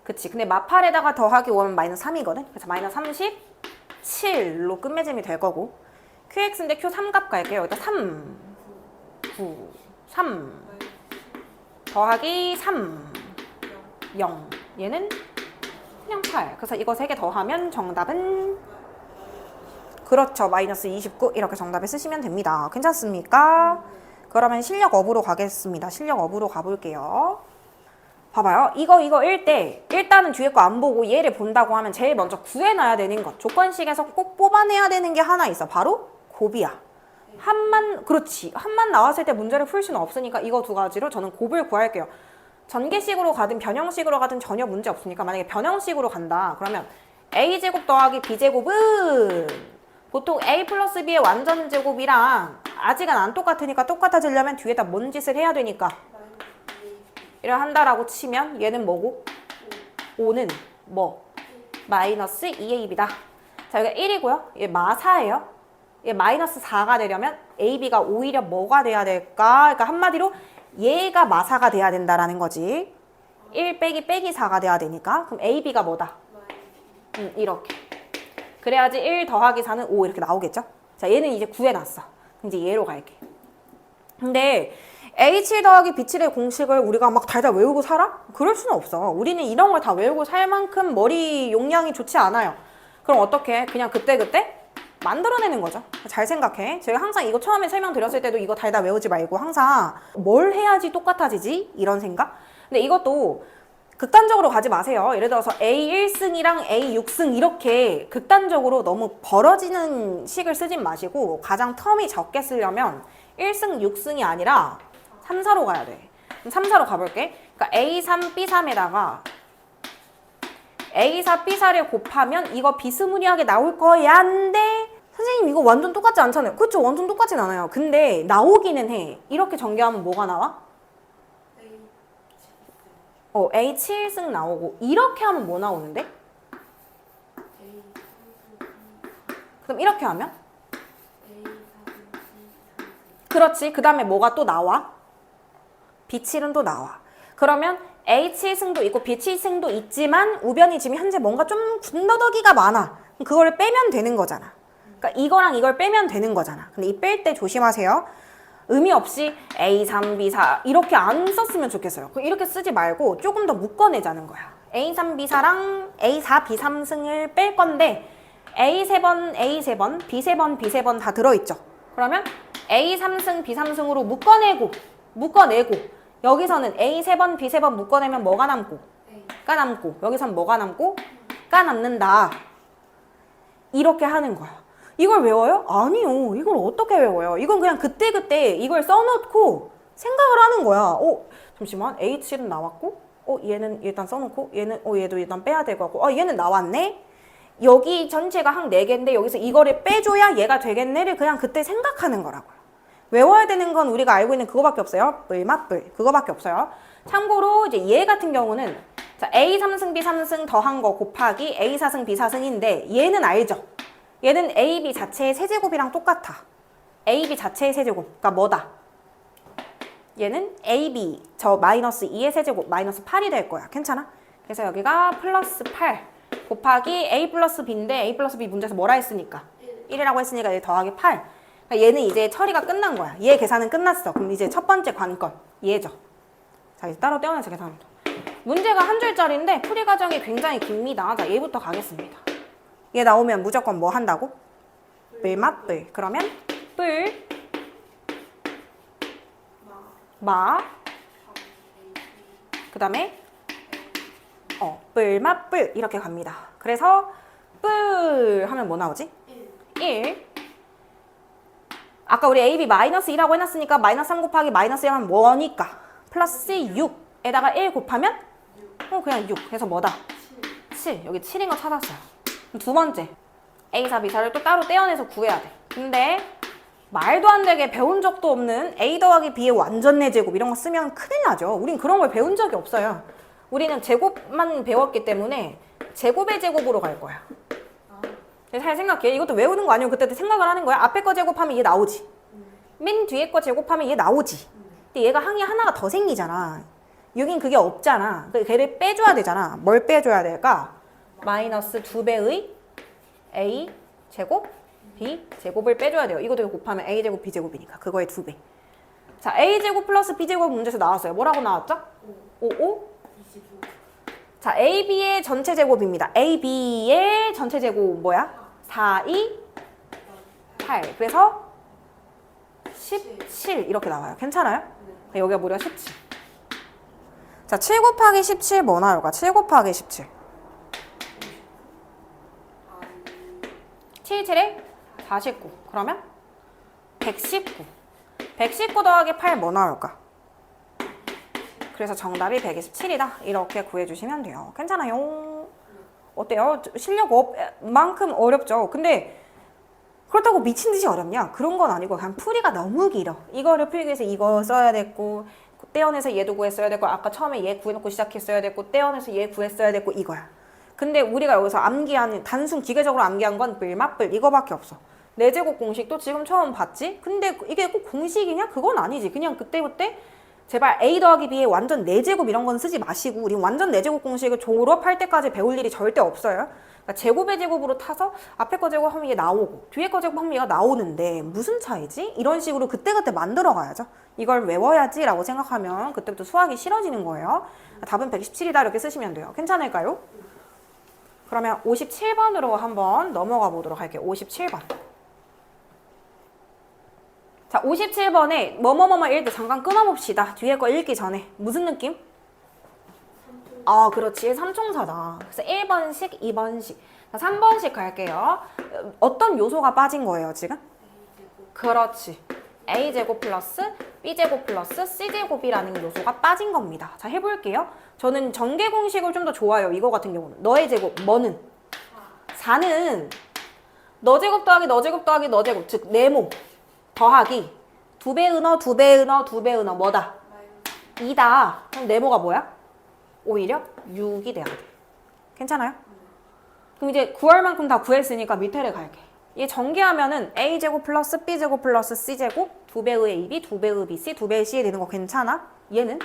그치. 근데 마팔에다가 더하기 5하면 마이너스 3이거든. 그래서 마이너스 37로 끝맺음이 될 거고 qx인데 q 3값 갈게요. 여기다 3 9 3 더하기 3 0 얘는 그냥 8. 그래서 이거 3개 더하면 정답은 그렇죠. 마이너스 29 이렇게 정답을 쓰시면 됩니다. 괜찮습니까? 그러면 실력 업으로 가겠습니다. 실력 업으로 가볼게요. 봐봐요. 이거 1 때 일단은 뒤에 거 안 보고 얘를 본다고 하면 제일 먼저 구해놔야 되는 것. 조건식에서 꼭 뽑아내야 되는 게 하나 있어. 바로 곱이야. 그렇지. 한만 나왔을 때 문제를 풀 수는 없으니까 이거 두 가지로 저는 곱을 구할게요. 전개식으로 가든 변형식으로 가든 전혀 문제 없으니까 만약에 변형식으로 간다. 그러면 a제곱 더하기 b제곱은 보통 a 플러스 b의 완전 제곱이랑 아직은 안 똑같으니까 똑같아지려면 뒤에다 뭔 짓을 해야 되니까 이를 한다라고 치면 얘는 뭐고? 5는 뭐? 마이너스 2ab다. 자, 여기가 1이고요. 얘 마4예요. 얘 마이너스 4가 되려면 ab가 오히려 뭐가 돼야 될까? 그러니까 한마디로 얘가 마4가 돼야 된다라는 거지. 1 빼기 4가 돼야 되니까. 그럼 ab가 뭐다? 이렇게. 그래야지 1 더하기 4는 5 이렇게 나오겠죠? 자, 얘는 이제 구해놨어. 그럼 이제 얘로 갈게. 근데 A7 더하기 B7의 공식을 우리가 막 달달 외우고 살아? 그럴 수는 없어. 우리는 이런 걸 다 외우고 살 만큼 머리 용량이 좋지 않아요. 그럼 어떻게? 그냥 그때그때 만들어내는 거죠. 잘 생각해. 제가 항상 이거 처음에 설명드렸을 때도 이거 달달 외우지 말고 항상 뭘 해야지 똑같아지지? 이런 생각? 근데 이것도 극단적으로 가지 마세요. 예를 들어서 A1승이랑 A6승 이렇게 극단적으로 너무 벌어지는 식을 쓰진 마시고 가장 텀이 적게 쓰려면 1승, 6승이 아니라 3, 4로 가야 돼. 그럼 3, 4로 가볼게. 그러니까 A3, B3에다가 A4, B4를 곱하면 이거 비스무리하게 나올 거야인데 선생님 이거 완전 똑같지 않잖아요. 그렇죠. 완전 똑같진 않아요. 근데 나오기는 해. 이렇게 전개하면 뭐가 나와? A7승 나오고 이렇게 하면 뭐 나오는데? 그럼 이렇게 하면? A 4분의 B 3승. 그렇지. 그 다음에 뭐가 또 나와? B7은 또 나와. 그러면 H 승도 있고 B7승도 있지만 우변이 지금 현재 뭔가 좀 군더더기가 많아. 그럼 그거를 빼면 되는 거잖아. 그러니까 이거랑 이걸 빼면 되는 거잖아. 근데 이 뺄 때 조심하세요. 의미 없이 A3, B4 이렇게 안 썼으면 좋겠어요. 이렇게 쓰지 말고 조금 더 묶어내자는 거야. A3, B4랑 A4, B3승을 뺄 건데 A3번, A3번, B3번, B3번 다 들어있죠. 그러면 A3승, B3승으로 묶어내고 여기서는 A3번, B3번 묶어내면 뭐가 남고? A. 가 남고 여기선 뭐가 남고? 가 남는다. 이렇게 하는 거야. 이걸 외워요? 아니요. 이걸 어떻게 외워요? 이건 그냥 그때그때 이걸 써놓고 생각을 하는 거야. 잠시만. H7은 나왔고 얘는 일단 써놓고 얘도 일단 빼야 될 것 같고 얘는 나왔네? 여기 전체가 한 4개인데 여기서 이거를 빼줘야 얘가 되겠네를 그냥 그때 생각하는 거라고요. 외워야 되는 건 우리가 알고 있는 그거밖에 없어요. 뿔맛뿔. 그거밖에 없어요. 참고로 이제 얘 같은 경우는 자, A3승, B3승 더한 거 곱하기 A4승, B4승인데 얘는 알죠? 얘는 AB 자체의 세제곱이랑 똑같아. AB 자체의 세제곱. 그러니까 뭐다? 얘는 AB 저 마이너스 2의 세제곱 마이너스 8이 될 거야. 괜찮아? 그래서 여기가 플러스 8 곱하기 A 플러스 B인데 A 플러스 B 문제에서 뭐라 했으니까? 1이라고 했으니까 얘 더하기 8. 그러니까 얘는 이제 처리가 끝난 거야. 얘 계산은 끝났어. 그럼 이제 첫 번째 관건 얘죠. 자, 이제 따로 떼어내서 계산합니다. 문제가 한 줄짜리인데 풀이 과정이 굉장히 깁니다. 자, 얘부터 가겠습니다. 얘 나오면 무조건 뭐 한다고? 뿔맛뿔. 그러면 뿔, 마, 그 다음에 뿔맛뿔 이렇게 갑니다. 그래서 뿔 하면 뭐 나오지? 1. 아까 우리 AB 마이너스 2라고 해놨으니까 마이너스 3 곱하기 마이너스 1 하면 뭐니까? 플러스 6에다가 1 곱하면? 그냥 6. 그래서 뭐다? 7. 여기 7인 거 찾았어요. 두 번째. A4, B4를 또 따로 떼어내서 구해야 돼. 근데 말도 안 되게 배운 적도 없는 A 더하기 B의 완전내 제곱 이런 거 쓰면 큰일 나죠. 우린 그런 걸 배운 적이 없어요. 우리는 제곱만 배웠기 때문에 제곱의 제곱으로 갈 거야. 잘 생각해. 이것도 외우는 거 아니고 그때 생각을 하는 거야. 앞에 거 제곱하면 얘 나오지. 맨 뒤에 거 제곱하면 얘 나오지. 근데 얘가 항이 하나가 더 생기잖아. 여긴 그게 없잖아. 걔를 빼줘야 되잖아. 뭘 빼줘야 될까? 마이너스 2배의 A 제곱 B 제곱을 빼줘야 돼요. 이것도 곱하면 A 제곱 B 제곱이니까 그거의 2배. 자, A 제곱 플러스 B 제곱 문제에서 나왔어요. 뭐라고 나왔죠? 5, 5. 25. 자, AB의 전체 제곱입니다. AB의 전체 제곱 뭐야? 4, 2, 8. 그래서 17 이렇게 나와요. 괜찮아요? 여기가 무려 17. 자, 7 곱하기 17 뭐 나올까? 7 곱하기 17. 7, 7에 49. 그러면 119. 119 더하기 8 뭐 나올까? 그래서 정답이 127이다. 이렇게 구해주시면 돼요. 괜찮아요? 어때요? 실력만큼 어렵죠? 근데 그렇다고 미친 듯이 어렵냐? 그런 건 아니고 그냥 풀이가 너무 길어. 이거를 풀기 위해서 이거 써야 됐고 떼어내서 얘도 구했어야 됐고 아까 처음에 얘 구해놓고 시작했어야 됐고 떼어내서 얘 구했어야 됐고 이거야. 근데 우리가 여기서 암기하는 단순 기계적으로 암기한 건 뿔맛뿔 이거밖에 없어. 내제곱 공식도 지금 처음 봤지? 근데 이게 꼭 공식이냐? 그건 아니지. 그냥 그때그때 제발 A 더하기 B의 완전 내제곱 이런 건 쓰지 마시고 우리 완전 내제곱 공식을 졸업할 때까지 배울 일이 절대 없어요. 그러니까 제곱의 제곱으로 타서 앞에 거 제곱하면 얘 나오고 뒤에 거 제곱하면 얘가 나오는데 무슨 차이지? 이런 식으로 그때그때 만들어 가야죠. 이걸 외워야지 라고 생각하면 그때부터 수학이 싫어지는 거예요. 답은 117이다 이렇게 쓰시면 돼요. 괜찮을까요? 그러면 57번으로 한번 넘어가 보도록 할게요. 57번. 자, 57번에 뭐뭐뭐뭐 읽을 때 잠깐 끊어봅시다. 뒤에 거 읽기 전에. 무슨 느낌? 아, 그렇지. 삼총사다. 그래서 1번씩, 2번씩. 자, 3번씩 갈게요. 어떤 요소가 빠진 거예요, 지금? 그렇지. A제곱 플러스 B제곱 플러스 C제곱이라는 요소가 빠진 겁니다. 자, 해볼게요. 저는 전개 공식을 좀 더 좋아요. 이거 같은 경우는. 너의 제곱, 뭐는? 4는 너 제곱 더하기 너 제곱 더하기 너 제곱. 즉, 네모. 더하기 2배 은어 2배 은어 2배 은어 뭐다? 2다. 그럼 네모가 뭐야? 오히려 6이 돼야 돼. 괜찮아요? 그럼 이제 구할 만큼 다 구했으니까 밑에를 갈게. 얘 전개하면은 a제곱 플러스 b제곱 플러스 c제곱 2배의 ab, 2배의 bc, 2배의 c에 되는 거 괜찮아? 얘는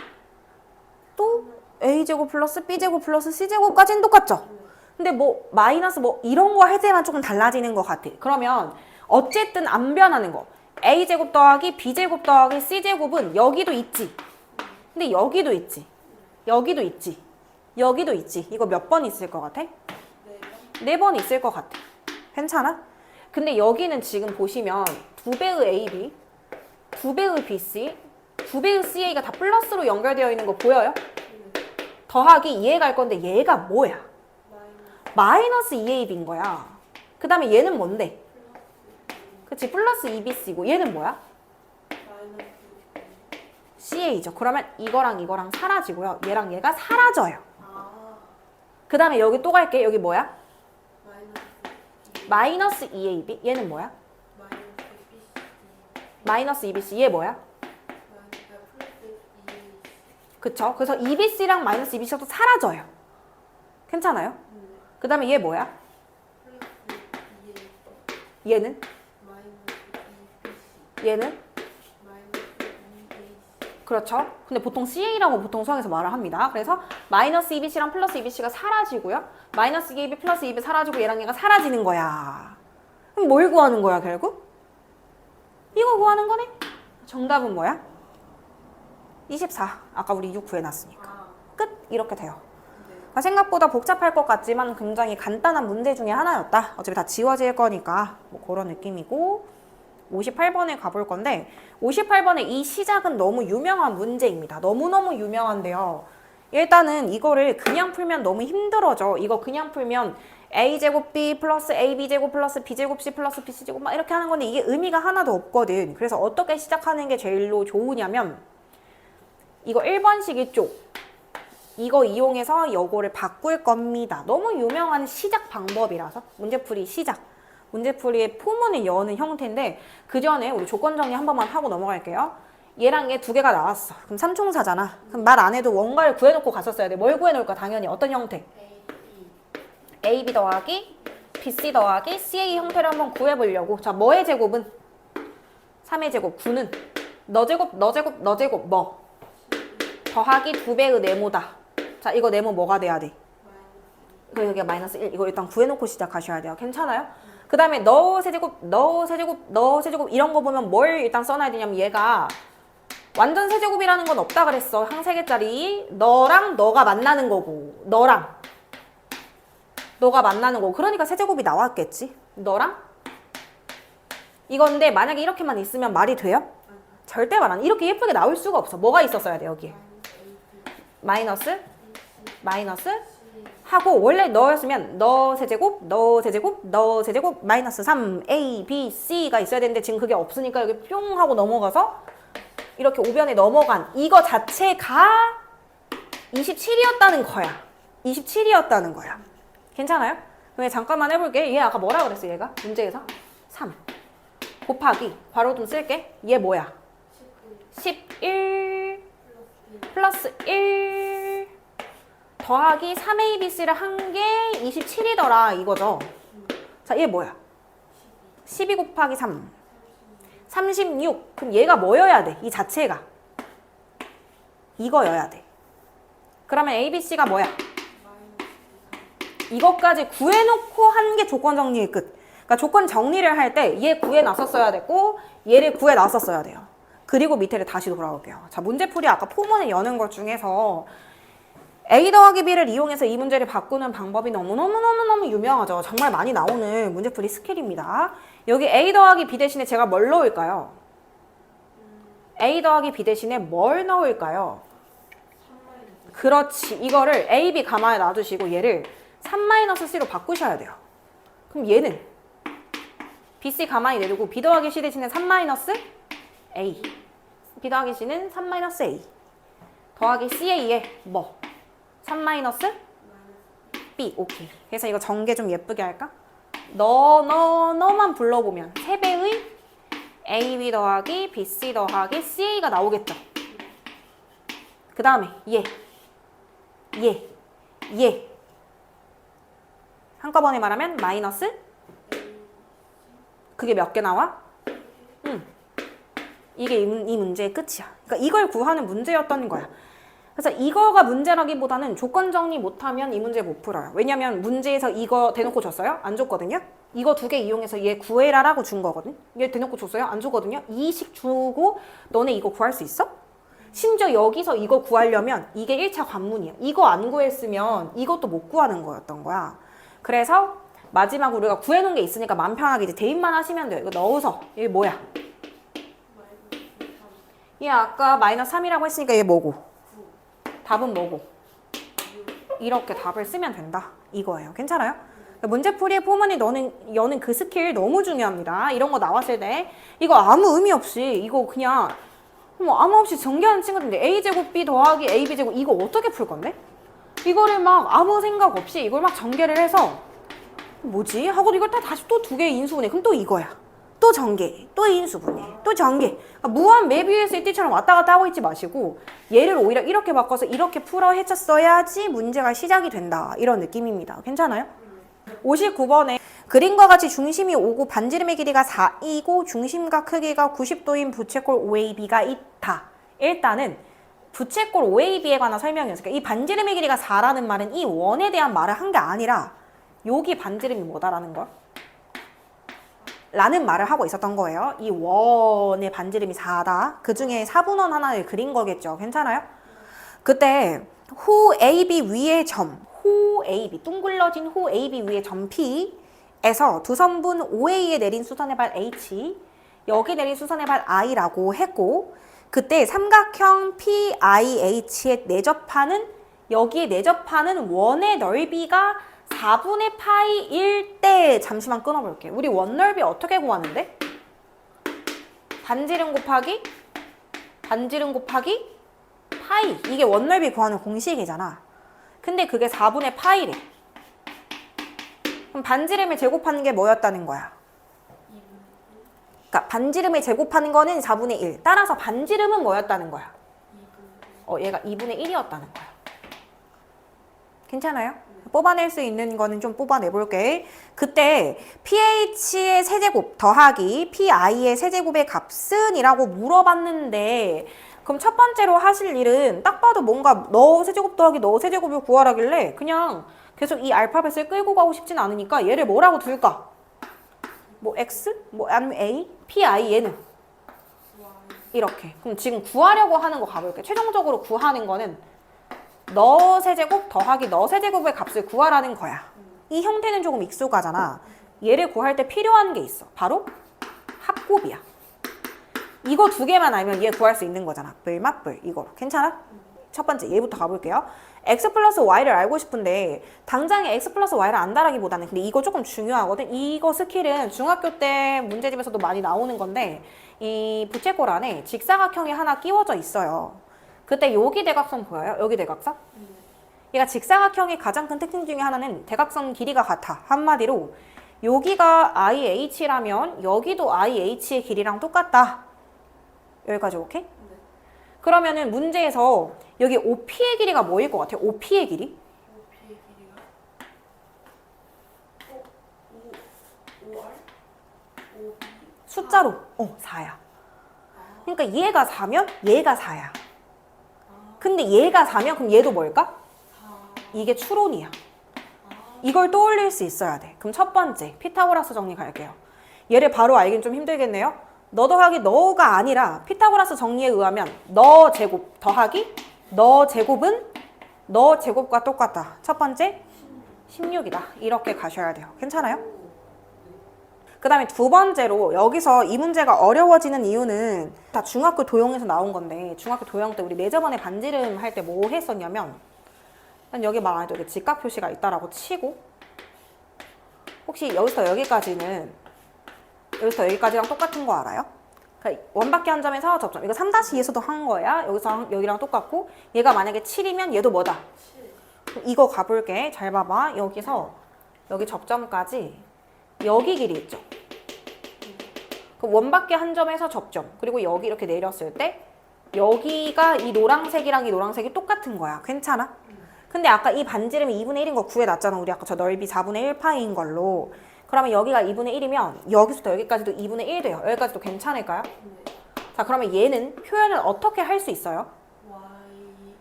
또 a제곱 플러스 b제곱 플러스 c제곱까지는 똑같죠? 근데 뭐 마이너스 뭐 이런 거 할 때만 조금 달라지는 것 같아. 그러면 어쨌든 안 변하는 거. a제곱 더하기 b제곱 더하기 c제곱은 여기도 있지. 근데 여기도 있지. 여기도 있지. 여기도 있지. 이거 몇 번 있을 것 같아? 4번 있을 것 같아. 괜찮아? 근데 여기는 지금 보시면 2배의 AB, 2배의 BC, 2배의 CA가 다 플러스로 연결되어 있는 거 보여요? 더하기 얘가 갈 건데 얘가 뭐야? 마이너스 2AB인 거야. 그 다음에 얘는 뭔데? 그치, 플러스 2BC고 얘는 뭐야? CA죠. 그러면 이거랑 이거랑 사라지고요. 얘랑 얘가 사라져요. 그 다음에 여기 또 갈게. 여기 뭐야? 마이너스 2AB. 얘는 뭐야? 마이너스 2BC. 얘 뭐야? 그쵸? 그래서 2BC랑 마이너스 2BC가 또 사라져요. 괜찮아요? 그 다음에 얘 뭐야? 얘는? 얘는? 그렇죠? 근데 보통 CA라고 보통 수학에서 말을 합니다. 그래서 마이너스 2BC랑 플러스 2BC가 사라지고요. 마이너스 2AB 플러스 2B 사라지고 얘랑 얘가 사라지는 거야. 그럼 뭘 구하는 거야 결국? 이거 구하는 거네? 정답은 뭐야? 24. 아까 우리 6 구해놨으니까. 끝! 이렇게 돼요. 그러니까 생각보다 복잡할 것 같지만 굉장히 간단한 문제 중에 하나였다. 어차피 다 지워질 거니까 뭐 그런 느낌이고 58번에 가볼 건데 58번의 이 시작은 너무 유명한 문제입니다. 너무너무 유명한데요. 일단은 이거를 그냥 풀면 너무 힘들어져. 이거 그냥 풀면 a제곱 b 플러스 ab제곱 플러스 b제곱 c 플러스 bc제곱 막 이렇게 하는 건데 이게 의미가 하나도 없거든. 그래서 어떻게 시작하는 게 제일로 좋으냐면 이거 1번식 이쪽 이거 이용해서 요거를 바꿀 겁니다. 너무 유명한 시작 방법이라서 문제풀이 시작. 문제풀이의 포문을 여는 형태인데 그 전에 우리 조건 정리 한 번만 하고 넘어갈게요. 얘랑 얘 두 개가 나왔어. 그럼 삼총사잖아. 그럼 말 안 해도 원가를 구해놓고 갔었어야 돼. 뭘 구해놓을까? 당연히 어떤 형태? AB 더하기 BC 더하기 CA 형태를 한번 구해보려고. 자, 뭐의 제곱은? 3의 제곱, 9는? 너 제곱, 너 제곱, 너 제곱, 뭐? 더하기 2배의 네모다. 자, 이거 네모 뭐가 돼야 돼? 여기가 마이너스 1. 이거 일단 구해놓고 시작하셔야 돼요. 괜찮아요? 그 다음에 너 세제곱, 너 세제곱, 너 세제곱 이런 거 보면 뭘 일단 써놔야 되냐면 얘가 완전 세제곱이라는 건 없다 그랬어. 항 3개짜리. 너랑 너가 만나는 거고 너랑 너가 만나는 거고 그러니까 세제곱이 나왔겠지. 너랑 이건데 만약에 이렇게만 있으면 말이 돼요? 절대 말 안 해. 이렇게 예쁘게 나올 수가 없어. 뭐가 있었어야 돼 여기에? 마이너스 마이너스 하고 원래 너였으면 너 세제곱, 너 세제곱, 너 세제곱 마이너스 3 A, B, C가 있어야 되는데 지금 그게 없으니까 여기 뿅 하고 넘어가서 이렇게 오변에 넘어간 이거 자체가 27이었다는 거야. 27이었다는 거야. 괜찮아요? 그럼 잠깐만 해볼게. 얘 아까 뭐라 그랬어 얘가? 문제에서? 3 곱하기 괄호 좀 쓸게. 얘 뭐야? 11 플러스 1 더하기 3ABC를 한 게 27이더라 이거죠. 자, 얘 뭐야? 12 곱하기 3 36. 그럼 얘가 뭐여야 돼? 이 자체가 이거여야 돼. 그러면 ABC가 뭐야? 이것까지 구해놓고 한 게 조건 정리의 끝. 그러니까 조건 정리를 할 때 얘 구해놨었어야 됐고 얘를 구해놨었어야 돼요. 그리고 밑에를 다시 돌아올게요. 자, 문제풀이 아까 포문을 여는 것 중에서 A 더하기 B를 이용해서 이 문제를 바꾸는 방법이 너무너무너무너무 유명하죠. 정말 많이 나오는 문제풀이 스킬입니다. 여기 A 더하기 B 대신에 제가 뭘 넣을까요? A 더하기 B 대신에 뭘 넣을까요? 그렇지. 이거를 A, B 가만히 놔두시고 얘를 3-C로 바꾸셔야 돼요. 그럼 얘는 B, C 가만히 내두고 B 더하기 C 대신에 3-A B 더하기 C는 3-A 더하기 CA에 뭐? 3-B. 오케이. 그래서 이거 전개 좀 예쁘게 할까? 너만 불러보면 3배의 AB 더하기 BC 더하기 CA가 나오겠죠. 그 다음에 얘 한꺼번에 말하면 마이너스 그게 몇 개 나와? 이게 이 문제의 끝이야. 그러니까 이걸 구하는 문제였던 거야. 그래서 이거가 문제라기보다는 조건 정리 못하면 이 문제 못 풀어요. 왜냐면 문제에서 이거 대놓고 줬어요? 안 줬거든요? 이거 두 개 이용해서 얘 구해라라고 준 거거든? 얘 대놓고 줬어요? 안 줬거든요? 이식 주고 너네 이거 구할 수 있어? 심지어 여기서 이거 구하려면 이게 1차 관문이야. 이거 안 구했으면 이것도 못 구하는 거였던 거야. 그래서 마지막으로 우리가 구해놓은 게 있으니까 마음 편하게 이제 대입만 하시면 돼요. 이거 넣어서 이게 뭐야? 얘 아까 마이너스 3이라고 했으니까 얘 뭐고? 답은 뭐고? 이렇게 답을 쓰면 된다. 이거예요. 괜찮아요? 문제풀이의 포문이 여는 그 스킬 너무 중요합니다. 이런 거 나왔을 때 이거 아무 의미 없이 이거 그냥 뭐 아무 없이 전개하는 친구들인데 a제곱 b 더하기 ab제곱 이거 어떻게 풀 건데? 이거를 막 아무 생각 없이 이걸 막 전개를 해서 뭐지? 하고 이걸 다시 또 두 개의 인수분해. 그럼 또 이거야. 또 전개, 또 인수분해, 또 전개. 그러니까 무한 메비우스의 띠처럼 왔다 갔다 하고 있지 마시고 얘를 오히려 이렇게 바꿔서 이렇게 풀어 헤쳤어야지 문제가 시작이 된다. 이런 느낌입니다. 괜찮아요? 59번에 그림과 같이 중심이 5고 반지름의 길이가 4이고 중심과 크기가 90도인 부채꼴 OAB가 있다. 일단은 부채꼴 OAB에 관한 설명이었으니까 이 반지름의 길이가 4라는 말은 이 원에 대한 말을 한 게 아니라 여기 반지름이 뭐다라는 거? 라는 말을 하고 있었던 거예요. 이 원의 반지름이 4다. 그 중에 4분원 하나를 그린 거겠죠. 괜찮아요? 그때 호 AB 위의 점, 호 AB, 둥글러진 호 AB 위의 점 P에서 두 선분 OA에 내린 수선의 발 H, 여기 내린 수선의 발 I라고 했고 그때 삼각형 PIH에 내접하는 여기에 내접하는 원의 넓이가 4분의 파이일 때 잠시만 끊어볼게. 우리 원 넓이 어떻게 구하는데? 반지름 곱하기 파이. 이게 원 넓이 구하는 공식이잖아. 근데 그게 4분의 파이래. 그럼 반지름을 제곱하는 게 뭐였다는 거야? 그러니까 반지름을 제곱하는 거는 4분의 1. 따라서 반지름은 뭐였다는 거야? 얘가 2분의 1이었다는 거야. 괜찮아요? 뽑아낼 수 있는 거는 좀 뽑아내볼게. 그때 pH의 세제곱 더하기 pi의 세제곱의 값은? 이라고 물어봤는데 그럼 첫 번째로 하실 일은 딱 봐도 뭔가 너 세제곱 더하기 너 세제곱을 구하라길래 그냥 계속 이 알파벳을 끌고 가고 싶진 않으니까 얘를 뭐라고 둘까? 뭐 x? 뭐 아니면 a? pi 얘는? 이렇게. 그럼 지금 구하려고 하는 거 가볼게. 최종적으로 구하는 거는 너 세제곱 더하기 너 세제곱의 값을 구하라는 거야. 이 형태는 조금 익숙하잖아. 얘를 구할 때 필요한 게 있어. 바로 합곱이야. 이거 두 개만 알면 얘 구할 수 있는 거잖아. 불맛불 이거. 괜찮아? 첫 번째 얘부터 가볼게요. x 플러스 y를 알고 싶은데 당장에 x 플러스 y를 안다라기보다는 근데 이거 조금 중요하거든. 이거 스킬은 중학교 때 문제집에서도 많이 나오는 건데 이 부채꼴 안에 직사각형이 하나 끼워져 있어요. 그때 여기 대각선 보여요? 여기 대각선? 얘가 직사각형의 가장 큰 특징 중에 하나는 대각선 길이가 같아. 한마디로 여기가 IH라면 여기도 IH의 길이랑 똑같다. 여기까지 오케이? 그러면은 문제에서 여기 OP의 길이가 뭐일 것 같아요? OP의 길이? OP의 길이가 OR? 숫자로 4야. 그러니까 얘가 4면 얘가 4야. 근데 얘가 4면 그럼 얘도 뭘까? 이게 추론이야. 이걸 떠올릴 수 있어야 돼. 그럼 첫 번째 피타고라스 정리 갈게요. 얘를 바로 알긴 좀 힘들겠네요. 너 더하기 너가 아니라 피타고라스 정리에 의하면 너 제곱 더하기 너 제곱은 너 제곱과 똑같다. 첫 번째 16이다. 이렇게 가셔야 돼요. 괜찮아요? 그 다음에 두 번째로 여기서 이 문제가 어려워지는 이유는 다 중학교 도형에서 나온 건데 중학교 도형 때 우리 매저번에 반지름 할 때 뭐 했었냐면 난 여기 말 안 해도 여기 직각 표시가 있다라고 치고 혹시 여기서 여기까지는 여기서 여기까지랑 똑같은 거 알아요? 그러니까 원밖에 한 점에서 접점 이거 3-2에서도 한 거야. 여기서 여기랑 똑같고 얘가 만약에 7이면 얘도 뭐다? 7. 이거 가볼게. 잘 봐봐. 여기서 여기 접점까지 여기 길이 있죠. 그 원밖에 한 점에서 접점. 그리고 여기 이렇게 내렸을 때 여기가 이 노란색이랑 이 노란색이 똑같은 거야. 괜찮아? 근데 아까 이 반지름이 2분의 1인 거 구해놨잖아. 우리 아까 저 넓이 4분의 1파인 걸로. 그러면 여기가 2분의 1이면 여기서부터 여기까지도 2분의 1 돼요. 여기까지도 괜찮을까요? 네. 자, 그러면 얘는 표현을 어떻게 할 수 있어요? y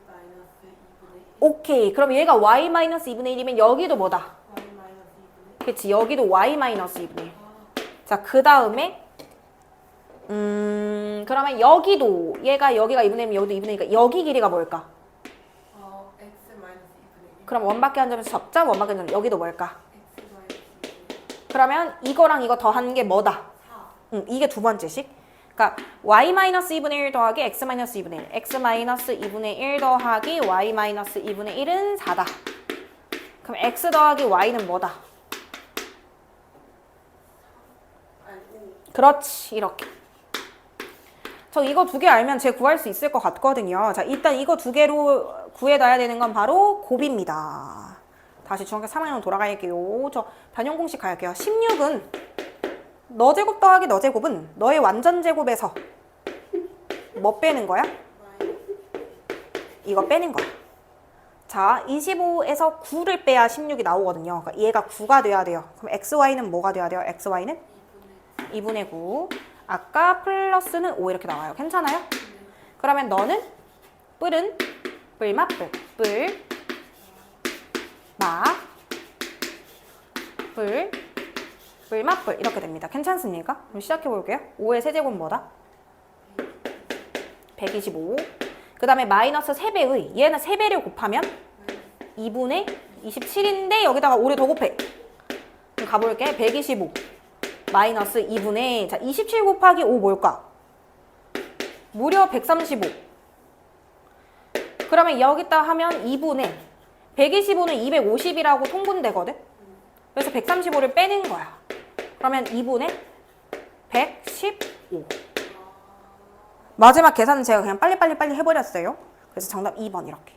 마이너스 2분의 1. 오케이. 그럼 얘가 y-2분의 1이면 여기도 뭐다? y 마이너스 2분의 1. 그치, 여기도 y-2분의 1. 아, 자, 그 다음에 그러면 여기도 얘가 여기가 2분의 1이면 여기도 2분의 1이니까 여기 길이가 뭘까? x 마이너스 2분의 1. 그럼 원밖에 안 점에서 접자. 원밖에 안 점. 여기도 뭘까? x 마이너스 2분의 1. 그러면 이거랑 이거 더하는 게 뭐다? 4. 이게 두 번째식. 그러니까 y-2분의 1 더하기 x-2분의 1. x-2분의 1 더하기 y-2분의 1은 4다. 그럼 x 더하기 y는 뭐다? 아니 5. 그렇지. 이렇게. 저 이거 두 개 알면 제 구할 수 있을 것 같거든요. 자, 일단 이거 두 개로 구해놔야 되는 건 바로 곱입니다. 다시 중학교 3학년 돌아갈게요. 저 단용 공식 갈게요. 16은 너 제곱 더하기 너 제곱은 너의 완전 제곱에서 뭐 빼는 거야? 이거 빼는 거야. 자, 25에서 9를 빼야 16이 나오거든요. 그러니까 얘가 9가 돼야 돼요. 그럼 xy는 뭐가 돼야 돼요? xy는 2분의 9. 아까 플러스는 5 이렇게 나와요. 괜찮아요? 그러면 너는 뿔은 뿔맛뿔 뿔맛뿔 이렇게 됩니다. 괜찮습니까? 그럼 시작해 볼게요. 5의 세제곱 뭐다? 125. 그 다음에 마이너스 3배의 얘는 3배를 곱하면 2분의 27인데 여기다가 5를 더 곱해. 그럼 가볼게. 125 마이너스 2분의 자 27 곱하기 5 뭘까? 무려 135. 그러면 여기다 하면 2분의 125는 250이라고 통분되거든? 그래서 135를 빼는 거야. 그러면 2분의 115. 마지막 계산은 제가 그냥 빨리 해버렸어요. 그래서 정답 2번 이렇게.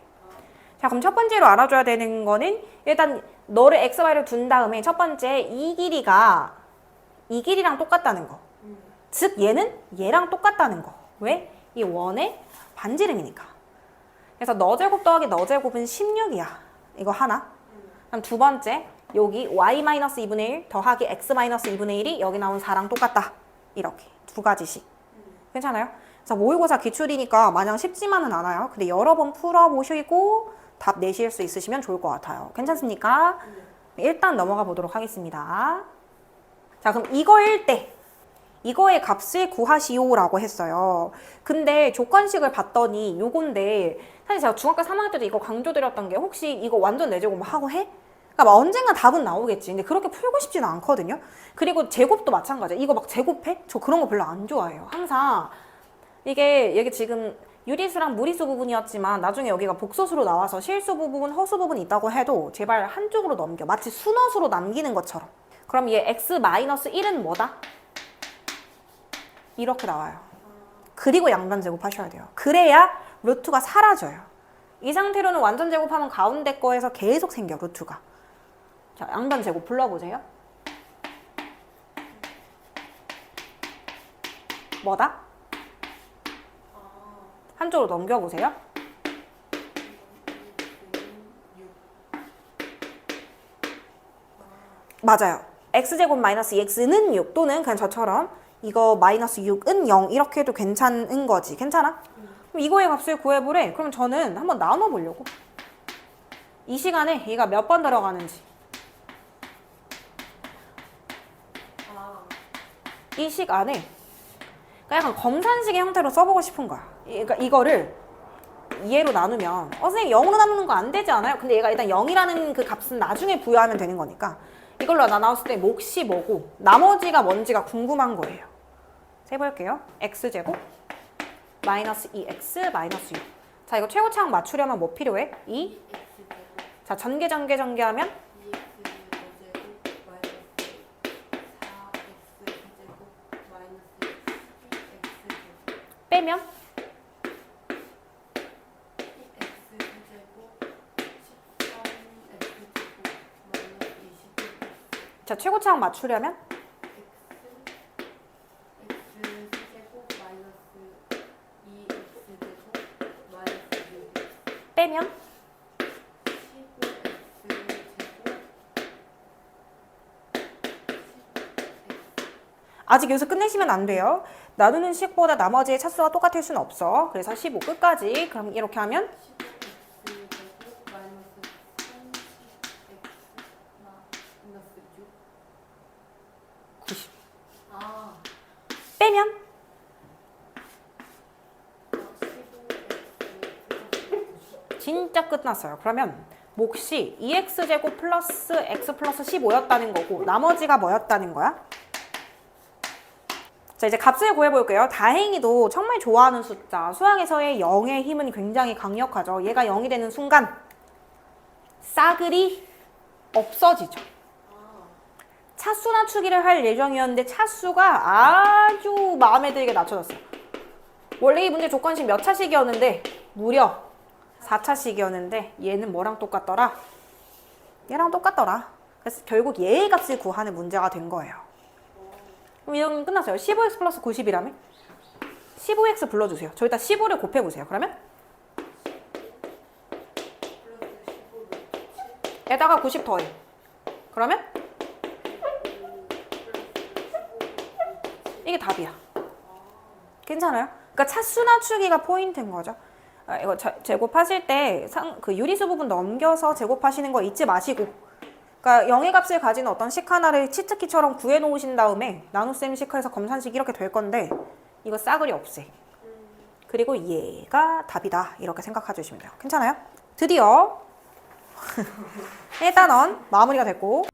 자, 그럼 첫 번째로 알아줘야 되는 거는 일단 너를 x, y를 둔 다음에 첫 번째 이 길이가 이 길이랑 똑같다는 거. 즉 얘는 얘랑 똑같다는 거. 왜? 이 원의 반지름이니까. 그래서 너 제곱 더하기 너 제곱은 16이야. 이거 하나. 그럼 두 번째 여기 y-2분의 1 더하기 x-2분의 1이 여기 나온 4랑 똑같다. 이렇게 두 가지씩. 괜찮아요? 그래서 모의고사 기출이니까 마냥 쉽지만은 않아요. 근데 여러 번 풀어보시고 답 내실 수 있으시면 좋을 것 같아요. 괜찮습니까? 일단 넘어가 보도록 하겠습니다. 자, 그럼 이거일 때 이거의 값을 구하시오라고 했어요. 근데 조건식을 봤더니 요건데 사실 제가 중학교 3학년 때도 이거 강조드렸던 게 혹시 이거 완전 내제곱 하고 해? 그러니까 막 언젠가 답은 나오겠지. 근데 그렇게 풀고 싶지는 않거든요. 그리고 제곱도 마찬가지야. 이거 막 제곱해? 저 그런 거 별로 안 좋아해요. 항상 이게 지금 유리수랑 무리수 부분이었지만 나중에 여기가 복소수로 나와서 실수 부분, 허수 부분이 있다고 해도 제발 한쪽으로 넘겨. 마치 순허수로 남기는 것처럼. 그럼 얘 x-1은 뭐다? 이렇게 나와요. 그리고 양변 제곱하셔야 돼요. 그래야 루트가 사라져요. 이 상태로는 완전 제곱하면 가운데 거에서 계속 생겨, 루트가. 자, 양변 제곱 불러보세요. 뭐다? 한쪽으로 넘겨보세요. 맞아요. x제곱 마이너스 2x는 6 또는 그냥 저처럼 이거 마이너스 6은 0 이렇게 해도 괜찮은 거지. 괜찮아? 그럼 이거의 값을 구해보래. 그럼 저는 한번 나눠보려고. 이 시간에 얘가 몇 번 들어가는지. 이 시간에 그러니까 약간 검산식의 형태로 써보고 싶은 거야. 그러니까 이거를 얘로 나누면 선생님 0으로 나누는 거 안 되지 않아요? 근데 얘가 일단 0이라는 그 값은 나중에 부여하면 되는 거니까 이걸로 나눴을 때 몫이 뭐고 나머지가 뭔지가 궁금한 거예요. 세볼게요. x제곱 마이너스 2x 마이너스 6. 자, 이거 최고차항 맞추려면 뭐 필요해? 2. 자, 전개하면 빼면 자, 최고차항 맞추려면 빼면 아직 여기서 끝내시면 안 돼요. 나누는 식보다 나머지의 차수가 똑같을 수는 없어. 그래서 15 끝까지. 그럼 이렇게 하면 15x 마이너스 30x 마이너스 6. 90. 아, 빼면 15x 진짜 끝났어요. 그러면 몫이 2x제곱 플러스 x 플러스 15였다는 거고 나머지가 뭐였다는 거야? 자, 이제 값을 구해볼게요. 다행히도 정말 좋아하는 숫자 수학에서의 0의 힘은 굉장히 강력하죠. 얘가 0이 되는 순간 싸그리 없어지죠. 차수 낮추기를 할 예정이었는데 차수가 아주 마음에 들게 낮춰졌어요. 원래 이 문제 조건식 몇 차식이었는데 무려 4차식이었는데 얘는 뭐랑 똑같더라? 얘랑 똑같더라. 그래서 결국 얘의 값을 구하는 문제가 된 거예요. 그럼 이건 끝났어요. 15x 플러스 90이라며? 15x 불러주세요. 저기다 15를 곱해보세요. 그러면 에다가 90 더해. 그러면 이게 답이야. 괜찮아요? 그러니까 차수 낮추기가 포인트인 거죠. 이거 제곱하실 때 그 유리수 부분 넘겨서 제곱하시는 거 잊지 마시고, 그러니까 0의 값을 가지는 어떤 식 하나를 치트키처럼 구해 놓으신 다음에 나눗셈 식해서 검산식 이렇게 될 건데 이거 싸그리 없애. 그리고 얘가 답이다 이렇게 생각해 주시면 돼요. 괜찮아요? 드디어 1단원 마무리가 됐고